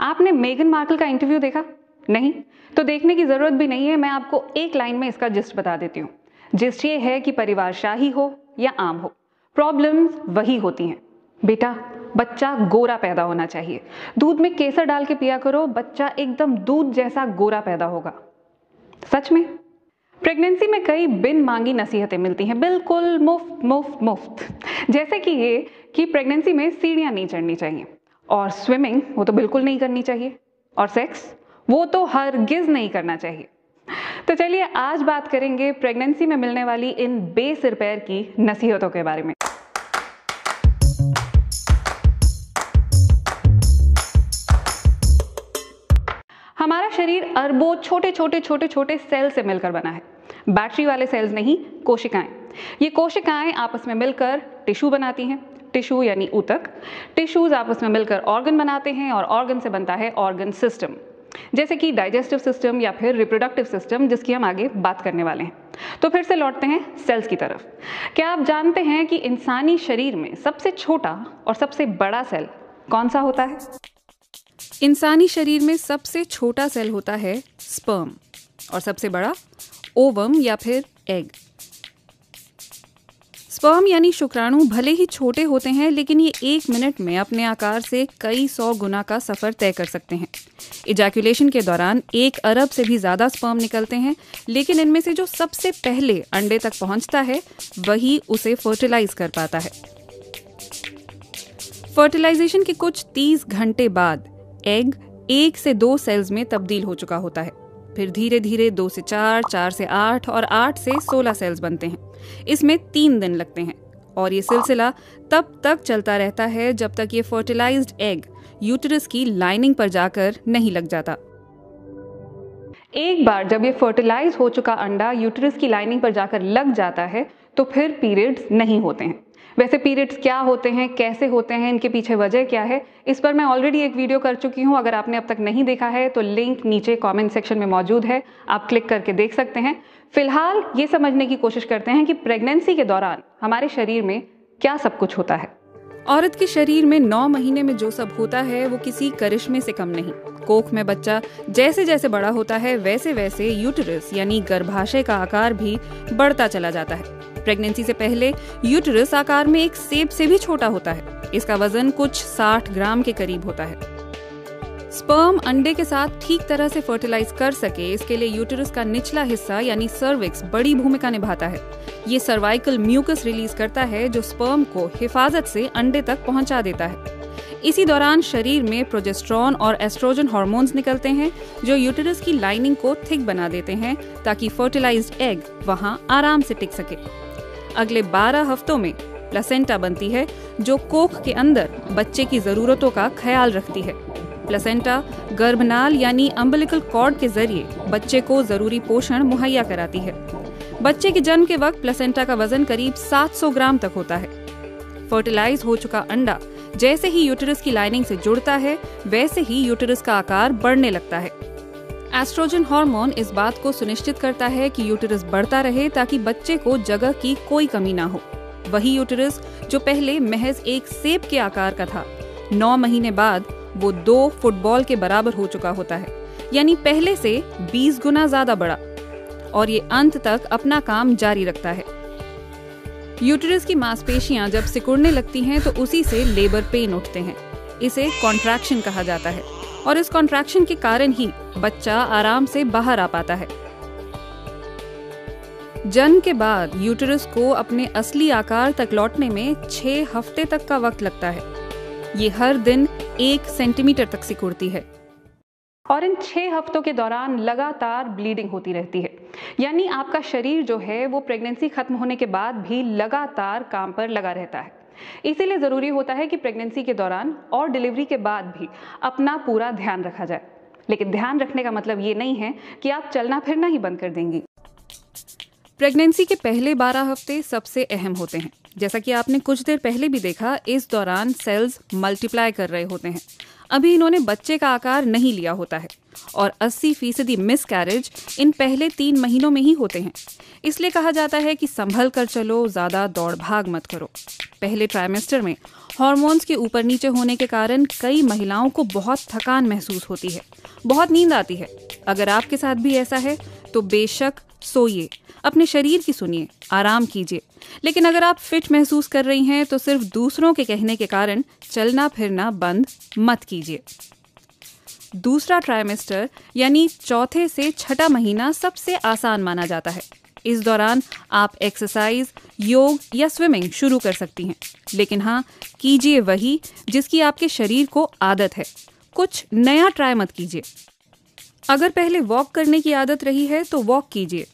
आपने Megan Markle का interview देखा? नहीं? तो देखने की जरूरत भी नहीं है, मैं आपको एक लाइन में इसका जिस्ट बता देती हूँ। जिस्ट ये है कि परिवार शाही हो या आम हो, प्रॉब्लम्स वही होती हैं। बेटा, बच्चा गोरा पैदा होना चाहिए, दूध में केसर डाल के पिया करो, बच्चा एकदम दूध जैसा गोरा पैदा होगा। सच में प्रेगनेंसी में कई बिन मांगी नसीहतें मिलती हैं, बिल्कुल मुफ्त मुफ्त मुफ्त। जैसे कि ये कि प्रेगनेंसी में सीढ़ियां नहीं चढ़नी चाहिए, और स्विमिंग वो तो बिल्कुल नहीं करनी चाहिए, और सेक्स वो तो हरगिज नहीं करना चाहिए। तो चलिए आज बात करेंगे प्रेगनेंसी में मिलने वाली इन बेसिर पैर की नसीहतों के बारे में। हमारा शरीर अरबों छोटे छोटे सेल से मिलकर बना है। बैटरी वाले सेल्स नहीं, कोशिकाएं। ये कोशिकाएं आपस में मिलकर टिश्यू बनाती हैं, टिश्यू यानी ऊतक। टिश्यूज आपस में मिलकर ऑर्गन बनाते हैं, और ऑर्गन से बनता है ऑर्गन सिस्टम, जैसे कि डाइजेस्टिव सिस्टम या फिर रिप्रोडक्टिव सिस्टम, जिसकी हम आगे बात करने वाले हैं। तो फिर से लौटते हैं सेल्स की तरफ। क्या आप जानते हैं कि इंसानी शरीर में सबसे छोटा और सबसे बड़ा सेल कौन सा होता है? इंसानी शरीर में सबसे छोटा सेल होता है स्पर्म, और सबसे बड़ा ओवम या फिर एग। स्पर्म यानी शुक्राणु भले ही छोटे होते हैं, लेकिन ये 1 मिनट में अपने आकार से कई 100 गुना का सफर तय कर सकते हैं। इजैक्यूलेशन के दौरान 1 अरब से भी ज्यादा स्पर्म निकलते हैं, लेकिन इनमें से जो सबसे पहले अंडे तक पहुंचता है वही उसे फर्टिलाइज कर पाता है। फर्टिलाइजेशन के कुछ 30 घंटे बाद एग 1 से 2 सेल्स में तब्दील हो चुका होता है। फिर धीरे धीरे 2 से 4, 4 से 8 और 8 से 16 सेल्स बनते हैं। इसमें 3 दिन लगते हैं, और ये सिलसिला तब तक चलता रहता है जब तक ये फर्टिलाइज्ड एग यूटेरस की लाइनिंग पर जाकर नहीं लग जाता। एक बार जब ये फर्टिलाइज हो चुका अंडा यूटेरस की लाइनिंग पर जाकर लग जाता है तो फिर पीरियड्स नहीं होते हैं। वैसे पीरियड्स क्या होते हैं, कैसे होते हैं, इनके पीछे वजह क्या है, इस पर मैं ऑलरेडी एक वीडियो कर चुकी हूं। अगर आपने अब तक नहीं देखा है तो लिंक नीचे कमेंट सेक्शन में मौजूद है, आप क्लिक करके देख सकते हैं। फिलहाल ये समझने की कोशिश करते हैं कि प्रेगनेंसी के दौरान हमारे शरीर में क्या सब कुछ होता है। औरत के शरीर में 9 महीने में जो सब होता है वो किसी करिश्मे से कम नहीं। कोख में बच्चा जैसे जैसे बड़ा होता है वैसे वैसे यूटेरस यानी गर्भाशय का आकार भी बढ़ता चला जाता है। प्रेगनेंसी से पहले यूटेरस आकार में एक सेब से भी छोटा होता है। इसका वजन कुछ 60 ग्राम के करीब होता है। स्पर्म अंडे के साथ ठीक तरह से फर्टिलाइज कर सके, इसके लिए यूटेरस का निचला हिस्सा यानी सर्विक्स बड़ी भूमिका निभाता है। ये सर्वाइकल म्यूकस रिलीज करता है जो स्पर्म को हिफाजत से अंडे तक पहुंचा देता है। इसी दौरान शरीर में प्रोजेस्टेरॉन और एस्ट्रोजन हार्मोन्स निकलते हैं जो यूटेरस की लाइनिंग को थिक बना देते हैं ताकि फर्टिलाइज्ड एग वहां आराम से टिक सके। अगले 12 हफ्तों में प्लेसेंटा बनती है जो कोख के अंदर बच्चे की जरूरतों का ख्याल रखती है। प्लेसेंटा गर्भनाल यानी अम्बिलिकल कॉर्ड के जरिए बच्चे को जरूरी पोषण मुहैया कराती है। बच्चे के जन्म के वक्त प्लेसेंटा का वजन करीब 700 ग्राम तक होता है। फर्टिलाइज हो चुका अंडा जैसे ही यूटेरस की लाइनिंग से जुड़ता है वैसे ही यूटेरस का आकार बढ़ने लगता है। एस्ट्रोजन हार्मोन इस बात को सुनिश्चित करता है कि यूटेरस बढ़ता रहे ताकि बच्चे को जगह की कोई कमी ना हो। वही यूटेरस जो पहले महज एक सेब के आकार का था, 9 महीने बाद वो 2 फुटबॉल के बराबर हो चुका होता है, यानी पहले से 20 गुना ज्यादा बड़ा, और ये अंत तक अपना काम जारी रखता है। यूटेरस की मांसपेशियां जब सिकुड़ने लगती हैं तो उसी से लेबर पेन उठते हैं। इसे कॉन्ट्रैक्शन कहा जाता है, और इस कॉन्ट्रैक्शन के कारण ही बच्चा आराम से बाहर आ पाता है। जन्म के बाद यूटेरस को अपने असली आकार तक लौटने में 6 हफ्ते तक का वक्त लगता है। ये हर दिन 1 सेंटीमीटर तक सिकुड़ती है, और इन 6 हफ्तों के दौरान लगातार ब्लीडिंग होती रहती है। यानी आपका शरीर जो है वो प्रेगनेंसी खत्म होने के बाद भी लगातार काम पर लगा रहता है। इसीलिए जरूरी होता है कि प्रेगनेंसी के दौरान और डिलीवरी के बाद भी अपना पूरा ध्यान रखा जाए। लेकिन ध्यान रखने का मतलब ये नहीं है कि आप चलना फिरना ही बंद कर देंगी। प्रेगनेंसी के पहले 12 हफ्ते सबसे अहम होते हैं। जैसा कि आपने कुछ देर पहले भी देखा, इस दौरान सेल्स मल्टीप्लाई कर रहे होते हैं। अभी इन्होंने बच्चे का आकार नहीं लिया होता है और 80% मिसकैरेज इन पहले 3 महीनों में ही होते हैं। इसलिए कहा जाता है कि संभल कर चलो, ज़्यादा दौड़ भाग मत करो। पहले ट्राइमेस्टर में हार्मोन्स के ऊपर नीचे होने के कारण कई महिलाओं को बहुत थकान महसूस होती है, बहुत नींद आती है। अगर आपके साथ भी ऐसा है तो बेशक सोइए, अपने शरीर की सुनिए, आराम कीजिए। लेकिन अगर आप फिट महसूस कर रही हैं तो सिर्फ दूसरों के कहने के कारण चलना फिरना बंद मत कीजिए। दूसरा ट्राइमेस्टर यानी चौथे से छठा महीना सबसे आसान माना जाता है। इस दौरान आप एक्सरसाइज, योग या स्विमिंग शुरू कर सकती हैं। लेकिन हाँ, कीजिए वही जिसकी आपके शरीर को आदत है। कुछ नया ट्राई मत कीजिए। अगर पहले वॉक करने की आदत रही है तो वॉक कीजिए।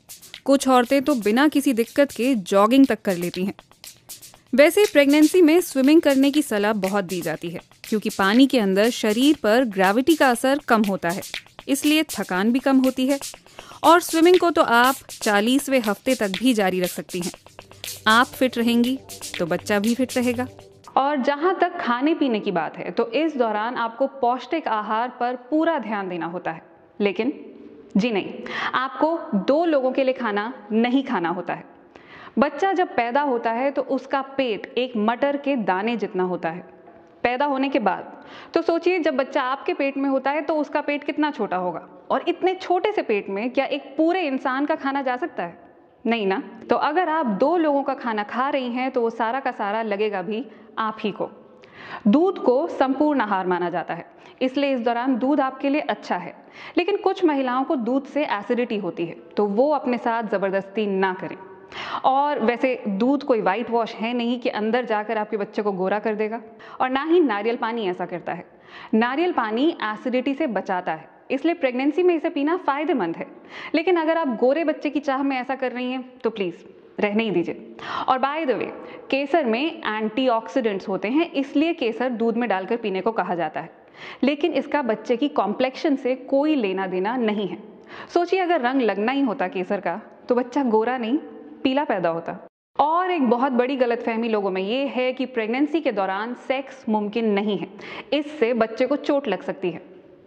कुछ औरतें तो बिना किसी दिक्कत के जॉगिंग तक कर लेती हैं। वैसे प्रेगनेंसी में स्विमिंग करने की सलाह बहुत दी जाती है, क्योंकि पानी के अंदर शरीर पर ग्रेविटी का असर कम होता है, इसलिए थकान भी कम होती है। और स्विमिंग को तो आप 40वें हफ्ते तक भी जारी रख सकती हैं। आप फिट रहेंगी तो बच्चा भी फिट रहेगा। और जहाँ तक खाने पीने की बात है, तो इस दौरान आपको पौष्टिक आहार पर पूरा ध्यान देना होता है। लेकिन जी नहीं, आपको 2 लोगों के लिए खाना नहीं खाना होता है। बच्चा जब पैदा होता है तो उसका पेट एक मटर के दाने जितना होता है। पैदा होने के बाद तो सोचिए, जब बच्चा आपके पेट में होता है तो उसका पेट कितना छोटा होगा, और इतने छोटे से पेट में क्या एक पूरे इंसान का खाना जा सकता है? नहीं ना। तो अगर आप 2 लोगों का खाना खा रही हैं तो वो सारा का सारा लगेगा भी आप ही को। दूध को संपूर्ण आहार माना जाता है, इसलिए इस दौरान दूध आपके लिए अच्छा है। लेकिन कुछ महिलाओं को दूध से एसिडिटी होती है, तो वो अपने साथ जबरदस्ती ना करें। और वैसे दूध कोई वाइट वॉश है नहीं कि अंदर जाकर आपके बच्चे को गोरा कर देगा, और ना ही नारियल पानी ऐसा करता है। नारियल पानी एसिडिटी से बचाता है, इसलिए प्रेगनेंसी में इसे पीना फायदेमंद है। लेकिन अगर आप गोरे बच्चे की चाह में ऐसा कर रही हैं तो प्लीज रहने ही दीजिए। और बाय द वे, केसर में एंटीऑक्सीडेंट्स होते हैं, इसलिए केसर दूध में डालकर पीने को कहा जाता है। लेकिन इसका बच्चे की कॉम्प्लेक्शन से कोई लेना देना नहीं है। सोचिए, अगर रंग लगना ही होता केसर का तो बच्चा गोरा नहीं पीला पैदा होता। और एक बहुत बड़ी गलतफहमी लोगों में ये है कि प्रेगनेंसी के दौरान सेक्स मुमकिन नहीं है, इससे बच्चे को चोट लग सकती है।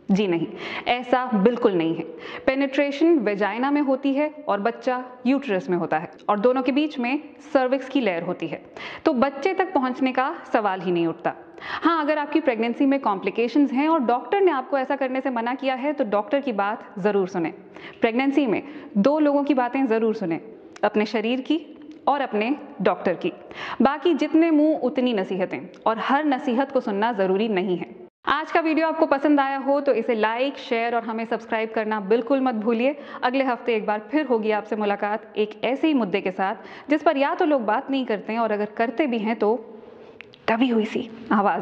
जी नहीं, ऐसा बिल्कुल नहीं है। पेनिट्रेशन वेजाइना में होती है और बच्चा यूट्रस में होता है, और दोनों के बीच में सर्विक्स की लेयर होती है, तो बच्चे तक पहुंचने का सवाल ही नहीं उठता। हाँ, अगर आपकी प्रेगनेंसी में कॉम्प्लिकेशंस हैं और डॉक्टर ने आपको ऐसा करने से मना किया है तो डॉक्टर की बात ज़रूर सुने। प्रेगनेंसी में 2 लोगों की बातें ज़रूर सुने, अपने शरीर की और अपने डॉक्टर की। बाकी जितने मुंह उतनी नसीहतें, और हर नसीहत को सुनना ज़रूरी नहीं है। आज का वीडियो आपको पसंद आया हो तो इसे लाइक, शेयर और हमें सब्सक्राइब करना बिल्कुल मत भूलिए। अगले हफ्ते एक बार फिर होगी आपसे मुलाकात एक ऐसे ही मुद्दे के साथ जिस पर या तो लोग बात नहीं करते हैं, और अगर करते भी हैं तो दबी हुई सी आवाज़।